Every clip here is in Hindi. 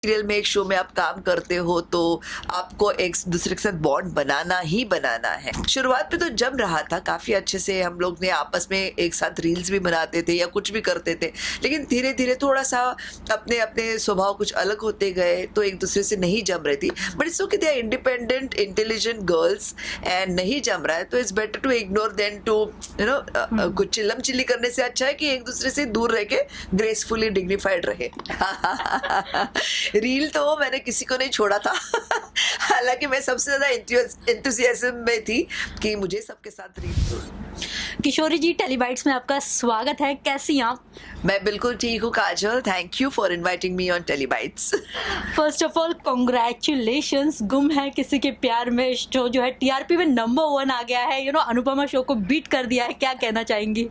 सीरियल में, एक शो में आप काम करते हो तो आपको एक दूसरे के साथ बॉन्ड बनाना ही बनाना है। शुरुआत में तो जम रहा था काफ़ी अच्छे से, हम लोग ने आपस में एक साथ रील्स भी बनाते थे या कुछ भी करते थे, लेकिन धीरे धीरे थोड़ा सा अपने अपने स्वभाव कुछ अलग होते गए तो एक दूसरे से नहीं जम रही थी। But it's okay, they are independent intelligent girls and नहीं जम रहा है तो it's better to ignore than to कुछ चिल्लम चिल्ली करने से अच्छा है कि एक दूसरे से दूर रह के ग्रेसफुली डिग्निफाइड रहे। रील तो मैंने किसी को नहीं छोड़ा था। हालांकि मैं सबसे ज़्यादा एंथुसियाज्म में थी कि मुझे सबके साथ रील। किशोरी जी, टेलीबाइट्स में आपका स्वागत है। कैसी हैं आप? मैं बिल्कुल ठीक हूँ Kajal, thank you for inviting me on Telebytes. First of all congratulations, गुम है किसी के प्यार में शो जो है टीआरपी में नंबर 1 आ गया है। अनुपमा शो को बीट कर दिया है, क्या कहना चाहेंगी?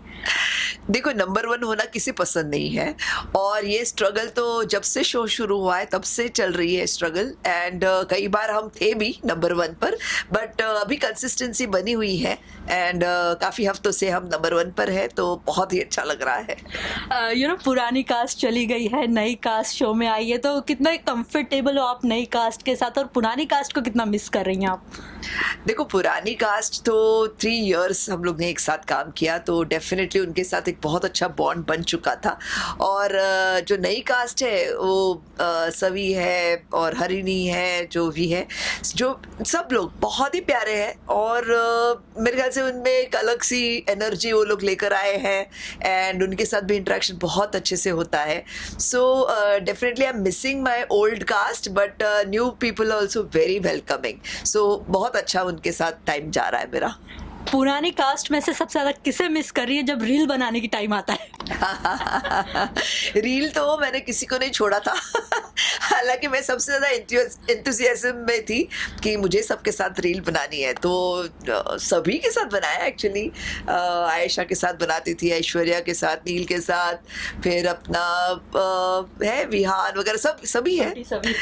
देखो, नंबर 1 होना किसी पसंद नहीं है और ये स्ट्रगल तो जब से शो शुरू हुआ है तब से चल रही है स्ट्रगल। एंड कई बार हम थे भी नंबर 1 पर, बट अभी कंसिस्टेंसी बनी हुई है एंड काफ़ी हफ्तों से हम नंबर 1 पर है तो बहुत ही अच्छा लग रहा है। पुरानी कास्ट चली गई है, नई कास्ट शो में आई है, तो कितना कंफर्टेबल हो आप नई कास्ट के साथ और पुरानी कास्ट को कितना मिस कर रही हैं आप? देखो, पुरानी कास्ट तो 3 इयर्स हम लोग ने एक साथ काम किया तो डेफिनेटली उनके साथ एक बहुत अच्छा बॉन्ड बन चुका था। और जो नई कास्ट है वो सवी है और हरिणी है, जो भी है, जो सब लोग बहुत ही प्यारे हैं और मेरे ख्याल से उनमें एक अलग सी एनर्जी वो लोग लेकर आए हैं एंड उनके साथ भी इंटरेक्शन बहुत अच्छे से होता है। So definitely I am missing my old cast but new people also very welcoming. So बहुत अच्छा उनके साथ टाइम जा रहा है मेरा। पुरानी कास्ट में से सबसे ज़्यादा किसे मिस कर रही है जब रील बनाने की टाइम आता है? रील तो मैंने किसी को नहीं छोड़ा था। हालांकि मैं सबसे ज़्यादा एंथुसियाज्म में थी कि मुझे सबके साथ रील बनानी है तो सभी के साथ बनाया एक्चुअली। आयशा के साथ बनाती थी, ऐश्वर्या के साथ, नील के साथ, फिर अपना है विहान वगैरह, सभी है,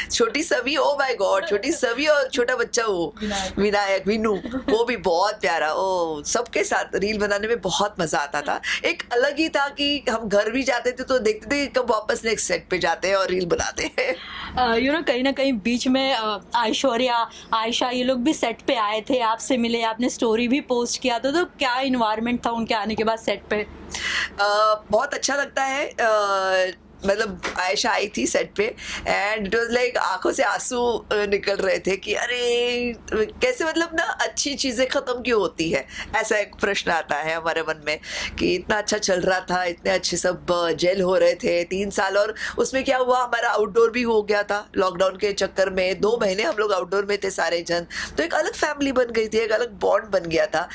छोटी सभी, ओ माय गॉड, छोटी सभी और छोटा बच्चा वो विनायक विनू, वो भी बहुत प्यारा। ओ सबके साथ रील बनाने में बहुत मजा आता था। एक अलग ही था कि हम घर भी जाते थे तो देखते थे कब वापस नेक्स्ट सेट पे जाते हैं और रील बनाते हैं। कहीं ना कहीं बीच में ऐश्वर्या, आयशा, ये लोग भी सेट पे आए थे, आपसे मिले, आपने स्टोरी भी पोस्ट किया था, तो क्या इन्वायरमेंट था उनके आने के बाद सेट पे? बहुत अच्छा लगता है। मतलब आयशा आई थी सेट पे एंड इट वाज लाइक आंखों से आंसू निकल रहे थे कि अरे कैसे, मतलब ना अच्छी चीज़ें ख़त्म क्यों होती है, ऐसा एक प्रश्न आता है हमारे मन में कि इतना अच्छा चल रहा था, इतने अच्छे सब जेल हो रहे थे 3 साल, और उसमें क्या हुआ, हमारा आउटडोर भी हो गया था लॉकडाउन के चक्कर में। 2 महीने हम लोग आउटडोर में थे सारे जन, तो एक अलग फैमिली बन गई थी, एक अलग बॉन्ड बन गया था।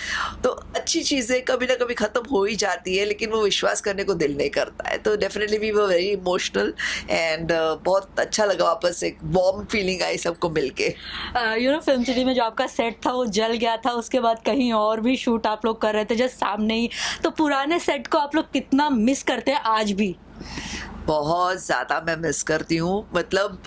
तो अच्छी चीज़ें कभी ना कभी ख़त्म हो ही जाती है लेकिन वो विश्वास करने को दिल नहीं करता है। तो definitely we were very emotional and बहुत अच्छा लगा, वापस एक वार्म फीलिंग आई सबको मिलके। फिल्म सिटी में जो आपका सेट था वो जल गया था, उसके बाद कहीं और भी शूट आप लोग कर रहे थे जस्ट सामने ही, तो पुराने सेट को आप लोग कितना मिस करते हैं आज भी? बहुत ज़्यादा मैं मिस करती हूँ। मतलब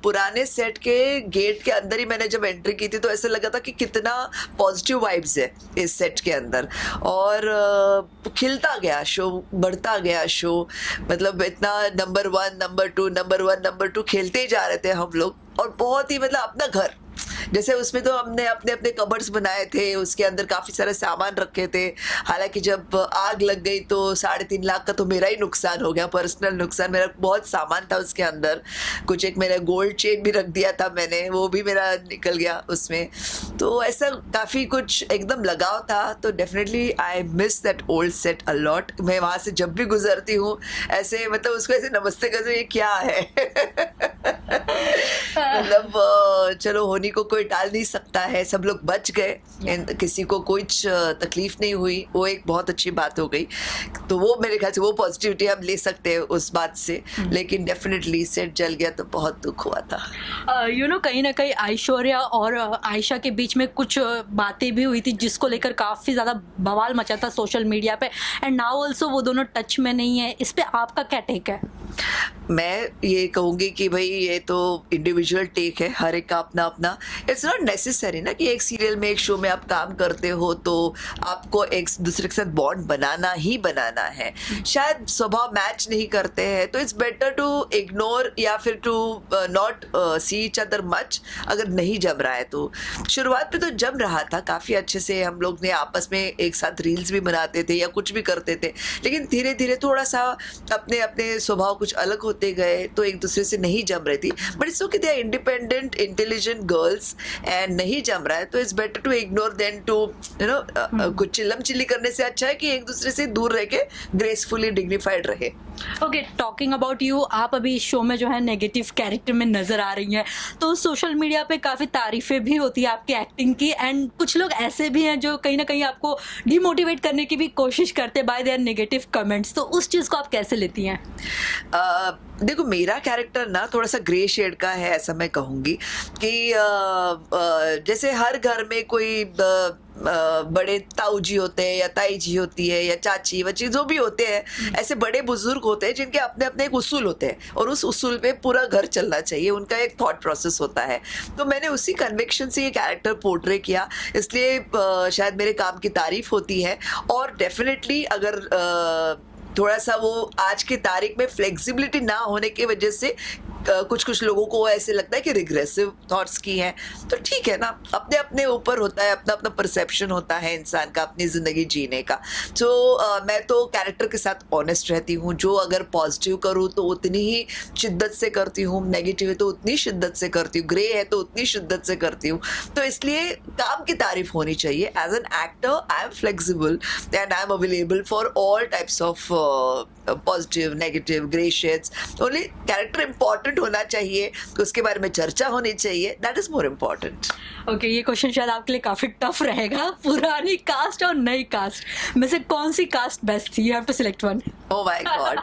पुराने सेट के गेट के अंदर ही मैंने जब एंट्री की थी तो ऐसा लगा था कि कितना पॉजिटिव वाइब्स है इस सेट के अंदर, और खिलता गया शो, बढ़ता गया शो। मतलब इतना नंबर 1 नंबर 2 नंबर 1 नंबर 2 खेलते ही जा रहे थे हम लोग, और बहुत ही मतलब अपना घर जैसे। उसमें तो हमने अपने अपने कबर्ड्स बनाए थे, उसके अंदर काफ़ी सारे सामान रखे थे। हालांकि जब आग लग गई तो 3.5 लाख का तो मेरा ही नुकसान हो गया, पर्सनल नुकसान। मेरा बहुत सामान था उसके अंदर, कुछ एक मेरा गोल्ड चेन भी रख दिया था मैंने, वो भी मेरा निकल गया उसमें। तो ऐसा काफ़ी कुछ एकदम लगाव था। तो definitely I miss that old set a lot. मैं वहाँ से जब भी गुजरती हूँ ऐसे, मतलब उसको ऐसे नमस्ते करते, ये क्या है। मतलब चलो, होनी को कोई टाल नहीं सकता है, सब लोग बच गए, किसी को कोई तकलीफ नहीं हुई, वो एक बहुत अच्छी बात हो गई। तो वो मेरे ख्याल से वो पॉजिटिविटी हम ले सकते हैं उस बात से। लेकिन डेफिनेटली सेट जल गया तो बहुत दुख हुआ था। कहीं ना कहीं ऐश्वर्या और आयशा के बीच में कुछ बातें भी हुई थी जिसको लेकर काफ़ी ज़्यादा बवाल मचा था सोशल मीडिया पे, एंड नाउ ऑल्सो वो दोनों टच में नहीं है। इस पे आपका क्या टेक है? मैं ये कहूँगी कि भाई ये तो इंडिविजुअल टेक है, हर एक का अपना अपना। इट्स नॉट नेसेसरी ना कि एक सीरियल में, एक शो में आप काम करते हो तो आपको एक दूसरे के साथ बॉन्ड बनाना ही बनाना है। शायद स्वभाव मैच नहीं करते हैं तो इट्स बेटर टू इग्नोर या फिर to not see each other much, अगर नहीं जम रहा है तो। शुरुआत में तो जम रहा था काफ़ी अच्छे से, हम लोग ने आपस में एक साथ रील्स भी बनाते थे या कुछ भी करते थे, लेकिन धीरे धीरे थोड़ा सा अपने अपने स्वभाव कुछ अलग होते गए तो एक दूसरे से नहीं जम रही थी। But it's okay, they are independent intelligent girls and नहीं जम रहा है तो it's better to ignore than to कुछ चिल्लम चिल्ली करने से अच्छा है कि एक दूसरे से दूर रह के ग्रेसफुली डिग्निफाइड रहे। ओके, टॉकिंग अबाउट यू, आप अभी इस शो में जो है नेगेटिव कैरेक्टर में नज़र आ रही हैं, तो सोशल मीडिया पे काफ़ी तारीफ़ें भी होती है आपकी एक्टिंग की, एंड कुछ लोग ऐसे भी हैं जो कहीं ना कहीं आपको डिमोटिवेट करने की भी कोशिश करते हैं बाय देयर नेगेटिव कमेंट्स, तो उस चीज़ को आप कैसे लेती हैं? देखो, मेरा कैरेक्टर ना थोड़ा सा ग्रे शेड का है, ऐसा मैं कहूँगी कि जैसे हर घर में कोई बड़े ताऊ जी होते हैं या ताई जी होती है या चाची वची जो भी होते हैं, ऐसे बड़े बुजुर्ग होते हैं जिनके अपने अपने एक उसूल होते हैं और उस उसूल पे पूरा घर चलना चाहिए, उनका एक थॉट प्रोसेस होता है। तो मैंने उसी कन्विक्शन से ये कैरेक्टर पोर्ट्रे किया, इसलिए शायद मेरे काम की तारीफ होती है। और डेफिनेटली अगर थोड़ा सा वो आज की तारीख में फ्लेक्सिबिलिटी ना होने की वजह से कुछ कुछ लोगों को ऐसे लगता है कि रिग्रेसिव थॉट्स की हैं, तो ठीक है ना, अपने अपने ऊपर होता है, अपना अपना परसेप्शन होता है इंसान का अपनी ज़िंदगी जीने का। तो मैं तो कैरेक्टर के साथ ऑनेस्ट रहती हूँ, जो अगर पॉजिटिव करूँ तो उतनी ही शिद्दत से करती हूँ, नेगेटिव है तो उतनी शिद्दत से करती हूँ, ग्रे है तो उतनी शिद्दत से करती हूँ। तो इसलिए काम की तारीफ होनी चाहिए। As an actor I am flexible and I am available for all types of positive, negative, grey shades. Only character important होना चाहिए, उसके बारे में चर्चा होनी चाहिए, that is more important. Okay, ये क्वेश्चन शायद आपके लिए काफ़ी टफ रहेगा। पुरानी कास्ट और नई कास्ट में से कौन सी कास्ट बेस्ट थी? You have to select one. Oh my God,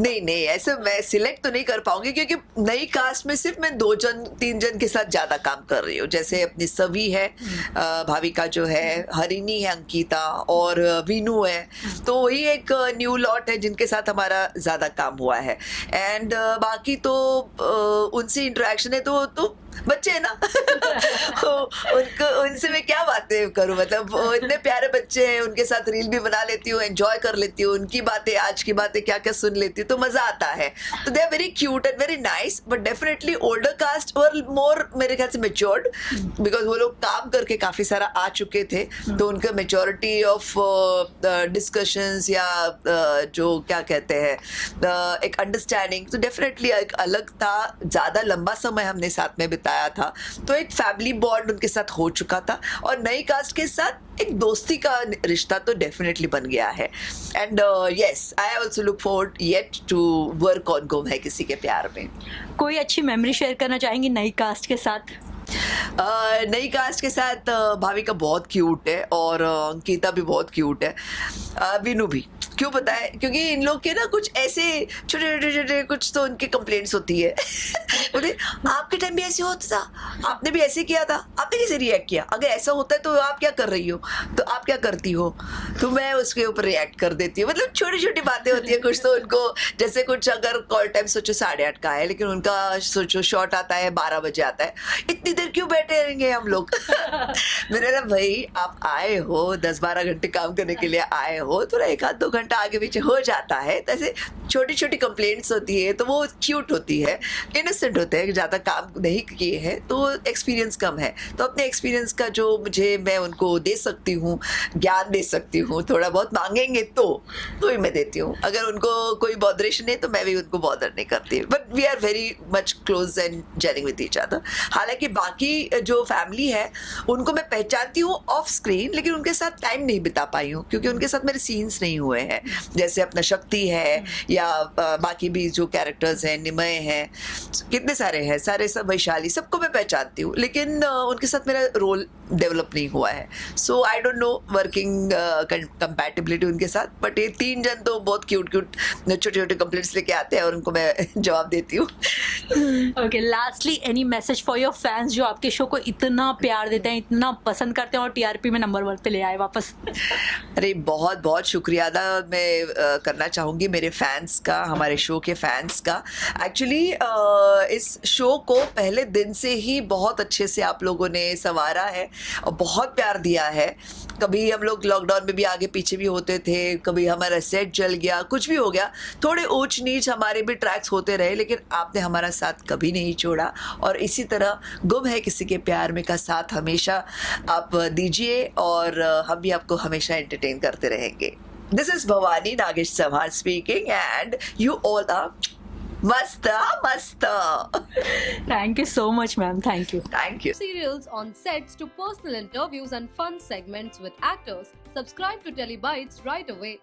नहीं नहीं, ऐसे मैं सिलेक्ट तो नहीं कर पाऊंगी क्योंकि नई कास्ट में सिर्फ मैं 2-3 जन के साथ ज्यादा काम कर रही हूँ। जैसे अपनी सवी है, भाविका जो है, हरिणी है, अंकिता और वीनू है, तो वही एक न्यू लॉट है जिनके साथ हमारा ज्यादा काम हुआ है। एंड बाकी तो उनसे इंटरेक्शन है तो बच्चे हैं ना उनको, उनसे मैं क्या बातें करूं, मतलब वो इतने प्यारे बच्चे हैं, उनके साथ रील भी बना लेती हूँ, एंजॉय कर लेती हूँ, उनकी बातें, आज की बातें क्या क्या सुन लेती हूँ, तो मजा आता है। तो they are very cute and very nice, but definitely older cast और मोर मेरे ख्याल से मेच्योर्ड, बिकॉज वो लोग काम करके काफी सारा आ चुके थे, तो उनका मेच्योरिटी ऑफ डिस्कशंस या जो क्या कहते हैं एक अंडरस्टैंडिंग तो डेफिनेटली एक अलग था। ज्यादा लंबा समय हमने साथ में बिताया था, तो एक फैमिली बॉन्ड उनके साथ हो चुका था। और नई कास्ट के साथ एक दोस्ती का रिश्ता तो डेफिनेटली बन गया है। And yes, I also look forward yet to work on गुम है किसी के प्यार में। कोई अच्छी मेमोरी शेयर करना चाहेंगी नई कास्ट के साथ? नई कास्ट के साथ भाविका बहुत क्यूट है और अंकिता भी बहुत क्यूट है, वीनू भी। क्यों पता है? क्योंकि इन लोग के ना कुछ ऐसे छोटे छोटे छोटे कुछ तो उनकी कंप्लेंट्स होती है बोले आपके टाइम भी ऐसे होता था, आपने भी ऐसे किया था, आपने कैसे रिएक्ट किया, अगर ऐसा होता है तो आप क्या कर रही हो, तो आप क्या करती हो, तो मैं उसके ऊपर रिएक्ट कर देती हूँ। मतलब छोटी छोटी बातें होती है कुछ तो उनको, जैसे कुछ अगर कॉल टाइम सोचो 8:30 का है लेकिन उनका सोचो शॉट आता है 12 बजे आता है, इतनी देर क्यों बैठे रहेंगे हम लोग मैंने कहा भाई आप आए हो 10-12 घंटे काम करने के लिए आए हो, थोड़ा 1-2 घंटा आगे पीछे हो जाता है। तो ऐसे छोटी छोटी कंप्लेंट्स होती है तो वो क्यूट होती है, इनोसेंट होते हैं, ज़्यादा काम नहीं किए हैं तो एक्सपीरियंस कम है, तो अपने एक्सपीरियंस का जो मुझे मैं उनको दे सकती हूँ, ज्ञान दे सकती हूँ, थोड़ा बहुत मांगेंगे तो ही मैं देती हूँ। अगर उनको कोई बॉदरेशन है तो मैं भी उनको बॉदर नहीं करती, but we are very much close and gelling with each other. हालांकि बाकी जो फैमिली है उनको मैं पहचानती हूँ ऑफ स्क्रीन, लेकिन उनके साथ टाइम नहीं बिता पाई हूँ क्योंकि उनके साथ मेरे सीन्स नहीं हुए हैं। जैसे अपना शक्ति है या बाकी भी जो कैरेक्टर्स हैं, निमय हैं, कितने सारे हैं, सारे सब, वैशाली, सबको मैं पहचानती हूँ, लेकिन उनके साथ मेरा रोल डेवलप नहीं हुआ है. So I don't know working compatibility उनके साथ, बट ये 3 जन तो बहुत क्यूट छोटे छोटे कंप्लेंट्स लेके आते हैं और उनको मैं जवाब देती हूँ. Okay, lastly any message for your fans जो आपके शो को इतना प्यार देते हैं, इतना पसंद करते हैं और टीआरपी में नंबर 1 पे ले आए वापस? अरे बहुत बहुत शुक्रिया अदा मैं करना चाहूँगी मेरे फैंस का, हमारे शो के फैंस का. एक्चुअली इस शो को पहले दिन से ही बहुत अच्छे से आप लोगों ने संवारा है और बहुत प्यार दिया है. कभी हम लोग लॉकडाउन में भी आगे पीछे भी होते थे, कभी हमारा सेट जल गया, कुछ भी हो गया, थोड़े ऊंच नीच हमारे भी ट्रैक्स होते रहे, लेकिन आपने हमारा साथ कभी नहीं छोड़ा. और इसी तरह गुम है किसी के प्यार में का साथ हमेशा आप दीजिए और हम भी आपको हमेशा एंटरटेन करते रहेंगे. This is Bhavani Nagesh Chauhan speaking and you all are मस्त मस्त. Thank you so much ma'am, thank you. Thank you. Serials on sets to personal interviews and fun segments with actors. Subscribe to Telebytes right away.